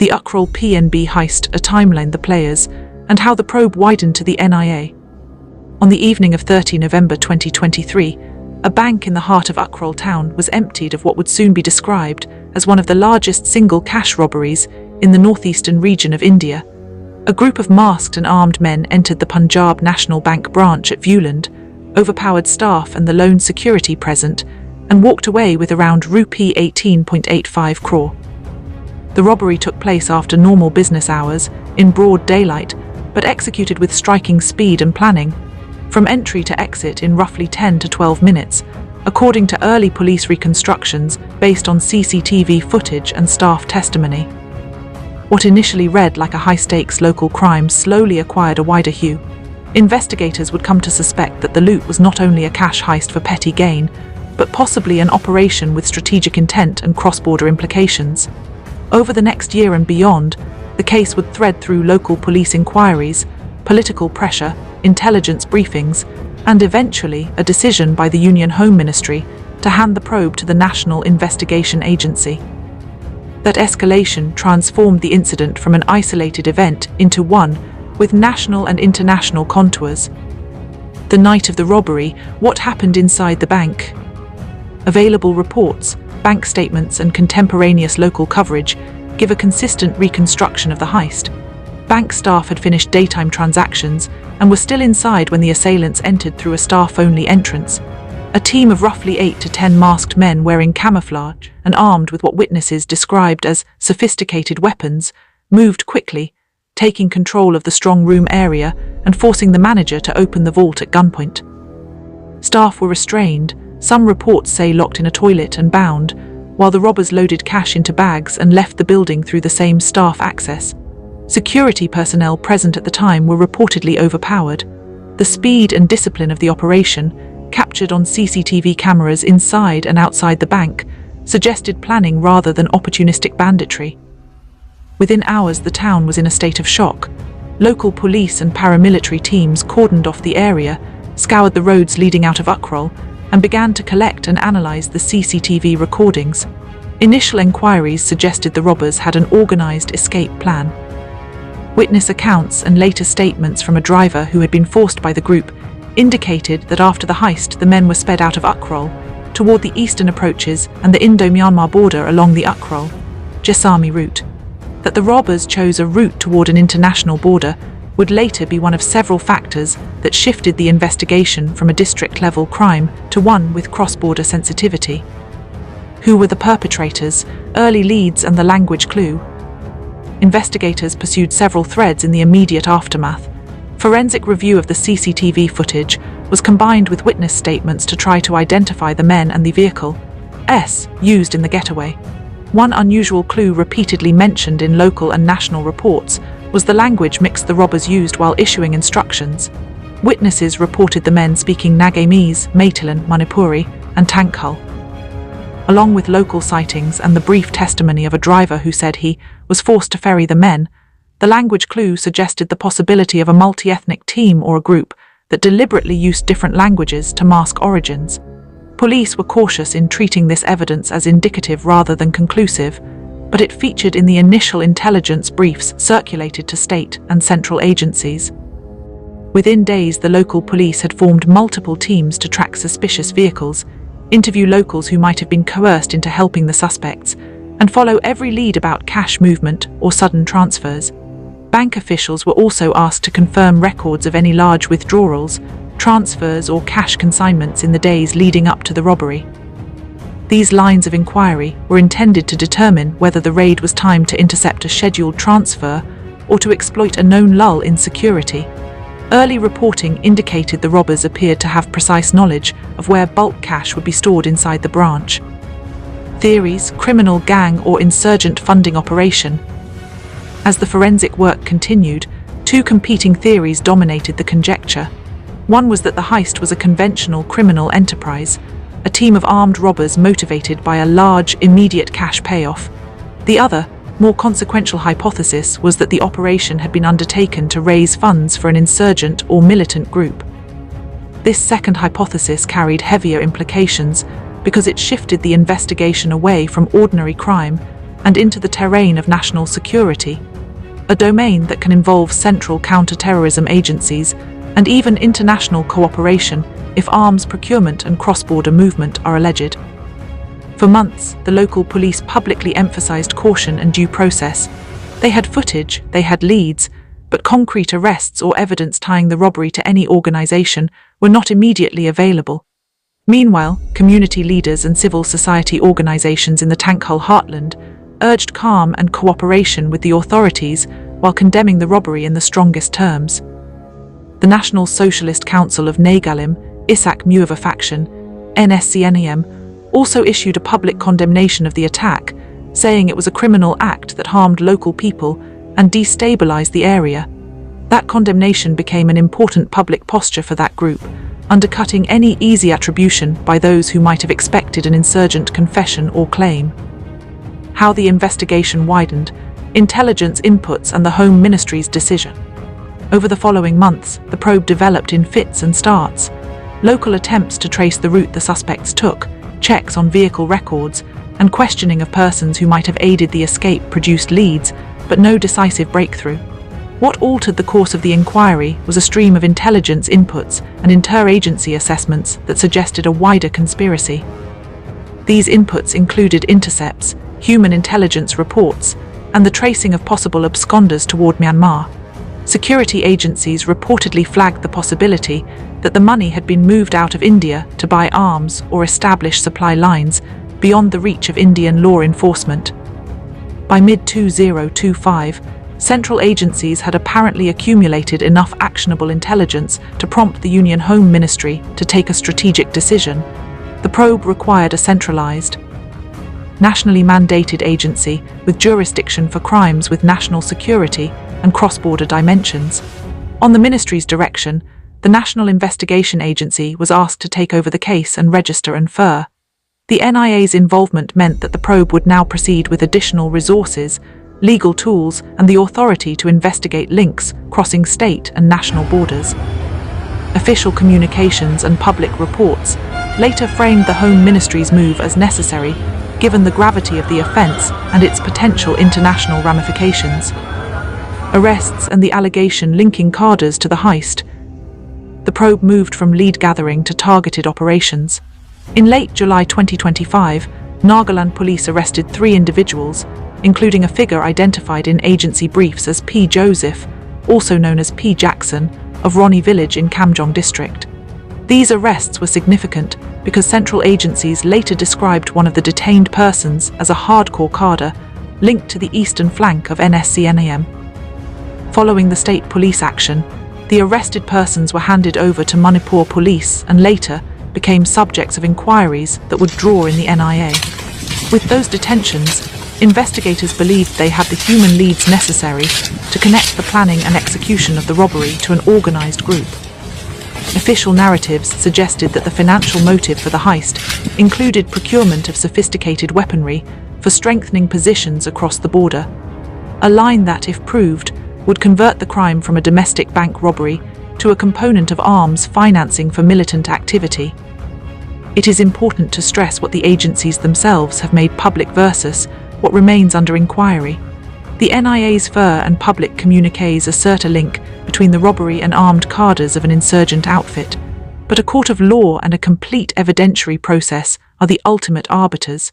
the Ukhrul PNB heist, a timeline, the players, and how the probe widened to the NIA. On the evening of 30 November 2023, a bank in the heart of Ukhrul town was emptied of what would soon be described as one of the largest single cash robberies in the northeastern region of India. A group of masked and armed men entered the Punjab National Bank branch at Viewland, overpowered staff and the lone security present, and walked away with around Rupee 18.85 crore. The robbery took place after normal business hours, in broad daylight, but executed with striking speed and planning, from entry to exit in roughly 10 to 12 minutes, according to early police reconstructions based on CCTV footage and staff testimony. What initially read like a high-stakes local crime slowly acquired a wider hue. Investigators would come to suspect that the loot was not only a cash heist for petty gain, but possibly an operation with strategic intent and cross-border implications. Over the next year and beyond, the case would thread through local police inquiries, political pressure, intelligence briefings, and eventually a decision by the Union Home Ministry to hand the probe to the National Investigation Agency. That escalation transformed the incident from an isolated event into one with national and international contours. The night of the robbery, what happened inside the bank? Available reports, bank statements, and contemporaneous local coverage give a consistent reconstruction of the heist. Bank staff had finished daytime transactions and were still inside when the assailants entered through a staff-only entrance. A team of roughly 8 to 10 masked men wearing camouflage and armed with what witnesses described as sophisticated weapons moved quickly, taking control of the strong room area and forcing the manager to open the vault at gunpoint. Staff were restrained, some reports say locked in a toilet and bound, while the robbers loaded cash into bags and left the building through the same staff access. Security personnel present at the time were reportedly overpowered. The speed and discipline of the operation, captured on CCTV cameras inside and outside the bank, suggested planning rather than opportunistic banditry. Within hours, the town was in a state of shock. Local police and paramilitary teams cordoned off the area, scoured the roads leading out of Ukhrul, and began to collect and analyze the CCTV recordings. Initial inquiries suggested the robbers had an organized escape plan. Witness accounts and later statements from a driver who had been forced by the group indicated that after the heist, the men were sped out of Ukhrul toward the eastern approaches and the Indo-Myanmar border along the Ukhrul-Jasami route. That the robbers chose a route toward an international border would later be one of several factors that shifted the investigation from a district-level crime to one with cross-border sensitivity. Who were the perpetrators, early leads, and the language clue? Investigators pursued several threads in the immediate aftermath. Forensic review of the CCTV footage was combined with witness statements to try to identify the men and the vehicle used in the getaway. One unusual clue repeatedly mentioned in local and national reports was the language mix the robbers used while issuing instructions. Witnesses reported the men speaking Nagamese, Maitilan, Manipuri, and Tankhul. Along with local sightings and the brief testimony of a driver who said he was forced to ferry the men, the language clue suggested the possibility of a multi-ethnic team or a group that deliberately used different languages to mask origins. Police were cautious in treating this evidence as indicative rather than conclusive, but it featured in the initial intelligence briefs circulated to state and central agencies. Within days, the local police had formed multiple teams to track suspicious vehicles, interview locals who might have been coerced into helping the suspects, and follow every lead about cash movement or sudden transfers. Bank officials were also asked to confirm records of any large withdrawals, transfers, or cash consignments in the days leading up to the robbery. These lines of inquiry were intended to determine whether the raid was timed to intercept a scheduled transfer or to exploit a known lull in security. Early reporting indicated the robbers appeared to have precise knowledge of where bulk cash would be stored inside the branch. Theories: criminal gang or insurgent funding operation. As the forensic work continued, two competing theories dominated the conjecture. One was that the heist was a conventional criminal enterprise, a team of armed robbers motivated by a large, immediate cash payoff. The other, more consequential hypothesis was that the operation had been undertaken to raise funds for an insurgent or militant group. This second hypothesis carried heavier implications because it shifted the investigation away from ordinary crime and into the terrain of national security, a domain that can involve central counter-terrorism agencies and even international cooperation if arms procurement and cross-border movement are alleged. For months, the local police publicly emphasized caution and due process. They had footage, they had leads, but concrete arrests or evidence tying the robbery to any organization were not immediately available. Meanwhile, community leaders and civil society organizations in the Tankhull heartland urged calm and cooperation with the authorities while condemning the robbery in the strongest terms. The National Socialist Council of Nagalim, Isak Mueva faction, Nscn, also issued a public condemnation of the attack, saying it was a criminal act that harmed local people and destabilized the area. That condemnation became an important public posture for that group, undercutting any easy attribution by those who might have expected an insurgent confession or claim. How the investigation widened, intelligence inputs and the Home Ministry's decision. Over the following months, the probe developed in fits and starts. Local attempts to trace the route the suspects took, checks on vehicle records, and questioning of persons who might have aided the escape produced leads, but no decisive breakthrough. What altered the course of the inquiry was a stream of intelligence inputs and interagency assessments that suggested a wider conspiracy. These inputs included intercepts, human intelligence reports, and the tracing of possible absconders toward Myanmar. Security agencies reportedly flagged the possibility that the money had been moved out of India to buy arms or establish supply lines beyond the reach of Indian law enforcement. By mid-2025, central agencies had apparently accumulated enough actionable intelligence to prompt the Union Home Ministry to take a strategic decision. The probe required a centralized, nationally mandated agency with jurisdiction for crimes with national security and cross-border dimensions. On the ministry's direction, the National Investigation Agency was asked to take over the case and register and FIR. The NIA's involvement meant that the probe would now proceed with additional resources, legal tools, and the authority to investigate links crossing state and national borders. Official communications and public reports later framed the Home Ministry's move as necessary, given the gravity of the offence and its potential international ramifications. Arrests and the allegation linking cadres to the heist. The probe moved from lead gathering to targeted operations. In late July 2025, Nagaland police arrested 3 individuals, including a figure identified in agency briefs as P. Joseph, also known as P. Jackson, of Ronnie Village in Kamjong district. These arrests were significant because central agencies later described one of the detained persons as a hardcore cadre linked to the eastern flank of Nscn. Following the state police action, the arrested persons were handed over to Manipur police and later became subjects of inquiries that would draw in the NIA. With those detentions, investigators believed they had the human leads necessary to connect the planning and execution of the robbery to an organized group. Official narratives suggested that the financial motive for the heist included procurement of sophisticated weaponry for strengthening positions across the border, a line that, if proved, would convert the crime from a domestic bank robbery to a component of arms financing for militant activity. It is important to stress what the agencies themselves have made public versus what remains under inquiry. The NIA's FIR and public communiques assert a link between the robbery and armed cadres of an insurgent outfit, but a court of law and a complete evidentiary process are the ultimate arbiters.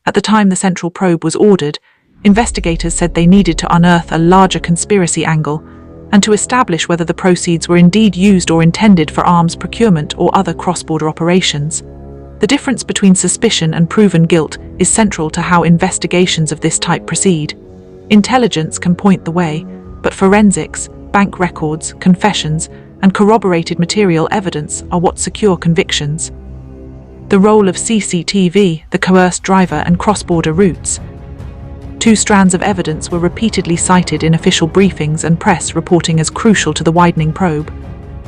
At the time the central probe was ordered, investigators said they needed to unearth a larger conspiracy angle and to establish whether the proceeds were indeed used or intended for arms procurement or other cross-border operations. The difference between suspicion and proven guilt is central to how investigations of this type proceed. Intelligence can point the way, but forensics, bank records, confessions, and corroborated material evidence are what secure convictions. The role of CCTV, the coerced driver, and cross-border routes. 2 strands of evidence were repeatedly cited in official briefings and press reporting as crucial to the widening probe.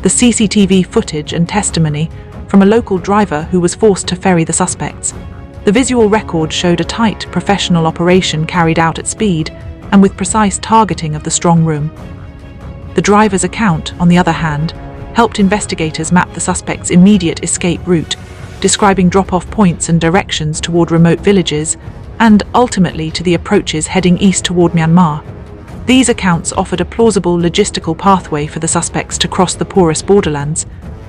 The CCTV footage and testimony from a local driver who was forced to ferry the suspects. The visual record showed a tight, professional operation carried out at speed and with precise targeting of the strong room. The driver's account, on the other hand, helped investigators map the suspect's immediate escape route, describing drop-off points and directions toward remote villages, and ultimately to the approaches heading east toward Myanmar. These accounts offered a plausible logistical pathway for the suspects to cross the porous borderlands,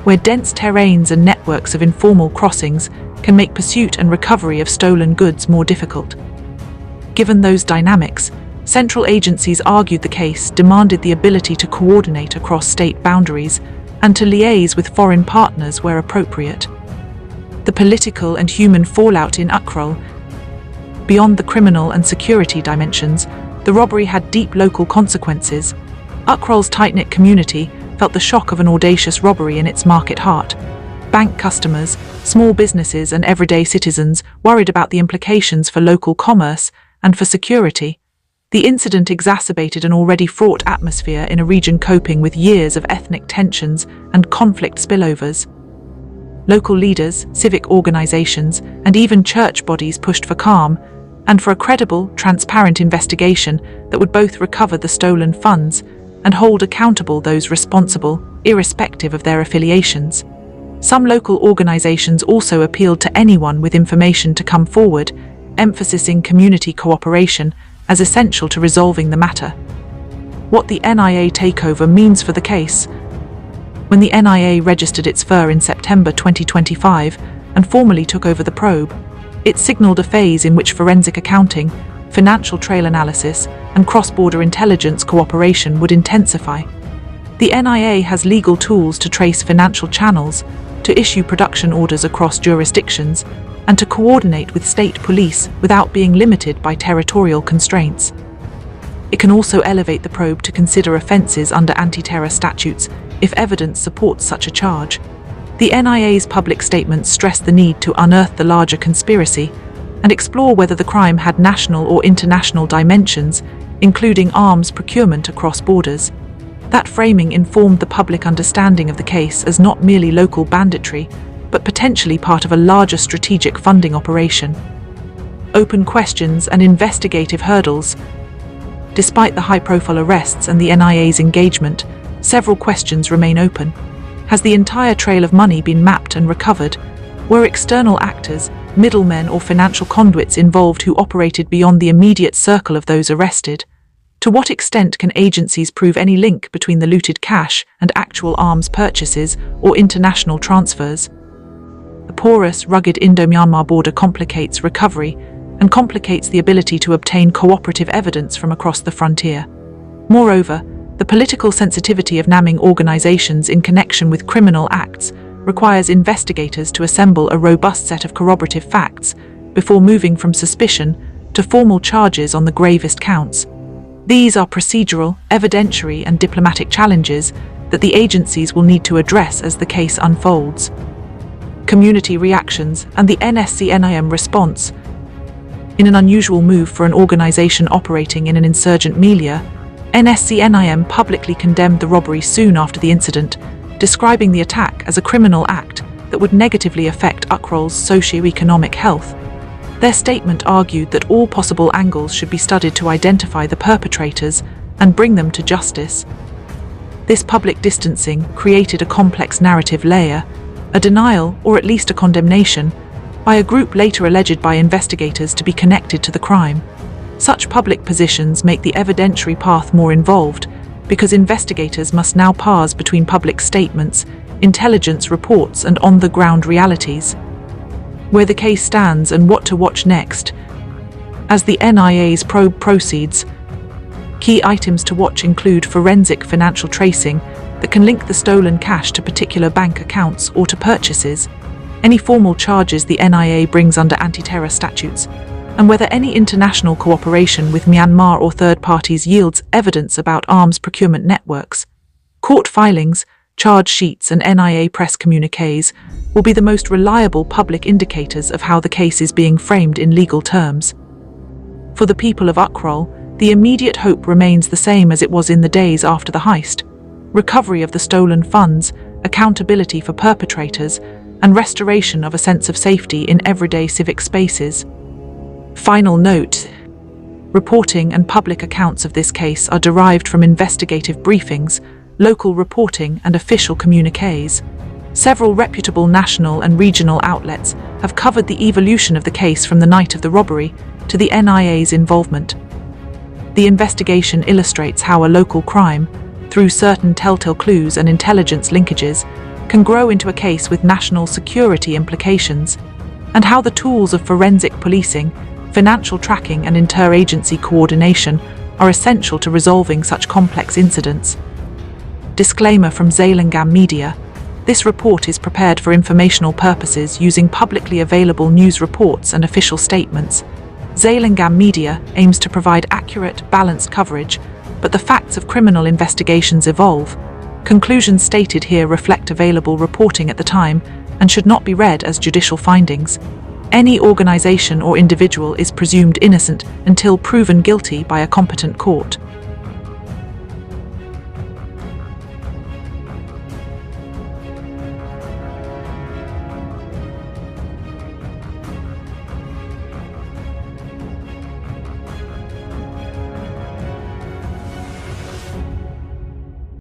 where dense terrains and networks of informal crossings can make pursuit and recovery of stolen goods more difficult. Given those dynamics, central agencies argued the case demanded the ability to coordinate across state boundaries and to liaise with foreign partners where appropriate. The political and human fallout in Ukhrul. Beyond the criminal and security dimensions, the robbery had deep local consequences. Ukhrul's tight-knit community felt the shock of an audacious robbery in its market heart. Bank customers, small businesses and everyday citizens worried about the implications for local commerce and for security. The incident exacerbated an already fraught atmosphere in a region coping with years of ethnic tensions and conflict spillovers. Local leaders, civic organizations, and even church bodies pushed for calm and for a credible, transparent investigation that would both recover the stolen funds and hold accountable those responsible, irrespective of their affiliations. Some local organizations also appealed to anyone with information to come forward, emphasizing community cooperation as essential to resolving the matter. What the NIA takeover means for the case. When the NIA registered its FIR in September 2025 and formally took over the probe, it signaled a phase in which forensic accounting, financial trail analysis, and cross-border intelligence cooperation would intensify. The NIA has legal tools to trace financial channels, to issue production orders across jurisdictions, and to coordinate with state police without being limited by territorial constraints. It can also elevate the probe to consider offences under anti-terror statutes if evidence supports such a charge. The NIA's public statements stress the need to unearth the larger conspiracy and explore whether the crime had national or international dimensions, including arms procurement across borders. That framing informed the public understanding of the case as not merely local banditry, but potentially part of a larger strategic funding operation. Open questions and investigative hurdles. Despite the high-profile arrests and the NIA's engagement, several questions remain open. Has the entire trail of money been mapped and recovered? Were external actors, middlemen or financial conduits involved who operated beyond the immediate circle of those arrested? To what extent can agencies prove any link between the looted cash and actual arms purchases or international transfers? The porous, rugged Indo-Myanmar border complicates recovery and complicates the ability to obtain cooperative evidence from across the frontier. Moreover, the political sensitivity of naming organizations in connection with criminal acts requires investigators to assemble a robust set of corroborative facts before moving from suspicion to formal charges on the gravest counts. These are procedural, evidentiary, and diplomatic challenges that the agencies will need to address as the case unfolds. Community reactions and the Nscn response. In an unusual move for an organization operating in an insurgent milieu, Nscn publicly condemned the robbery soon after the incident, describing the attack as a criminal act that would negatively affect Ukhrul's socio-economic health. Their statement argued that all possible angles should be studied to identify the perpetrators and bring them to justice. This public distancing created a complex narrative layer, a denial or at least a condemnation, by a group later alleged by investigators to be connected to the crime. Such public positions make the evidentiary path more involved because investigators must now parse between public statements, intelligence reports, and on-the-ground realities. Where the case stands and what to watch next. As the NIA's probe proceeds, key items to watch include forensic financial tracing that can link the stolen cash to particular bank accounts or to purchases, any formal charges the NIA brings under anti-terror statutes, and whether any international cooperation with Myanmar or third parties yields evidence about arms procurement networks. Court filings, charge sheets, and NIA press communiques will be the most reliable public indicators of how the case is being framed in legal terms. For the people of Ukhrul, the immediate hope remains the same as it was in the days after the heist: recovery of the stolen funds, accountability for perpetrators, and restoration of a sense of safety in everyday civic spaces. Final note: reporting and public accounts of this case are derived from investigative briefings, local reporting, and official communiques. Several reputable national and regional outlets have covered the evolution of the case from the night of the robbery, to the NIA's involvement. The investigation illustrates how a local crime, through certain telltale clues and intelligence linkages, can grow into a case with national security implications, and how the tools of forensic policing, financial tracking and interagency coordination are essential to resolving such complex incidents. Disclaimer from Nscn Media. This report is prepared for informational purposes using publicly available news reports and official statements. Nscn Media aims to provide accurate, balanced coverage, but the facts of criminal investigations evolve. Conclusions stated here reflect available reporting at the time and should not be read as judicial findings. Any organization or individual is presumed innocent until proven guilty by a competent court.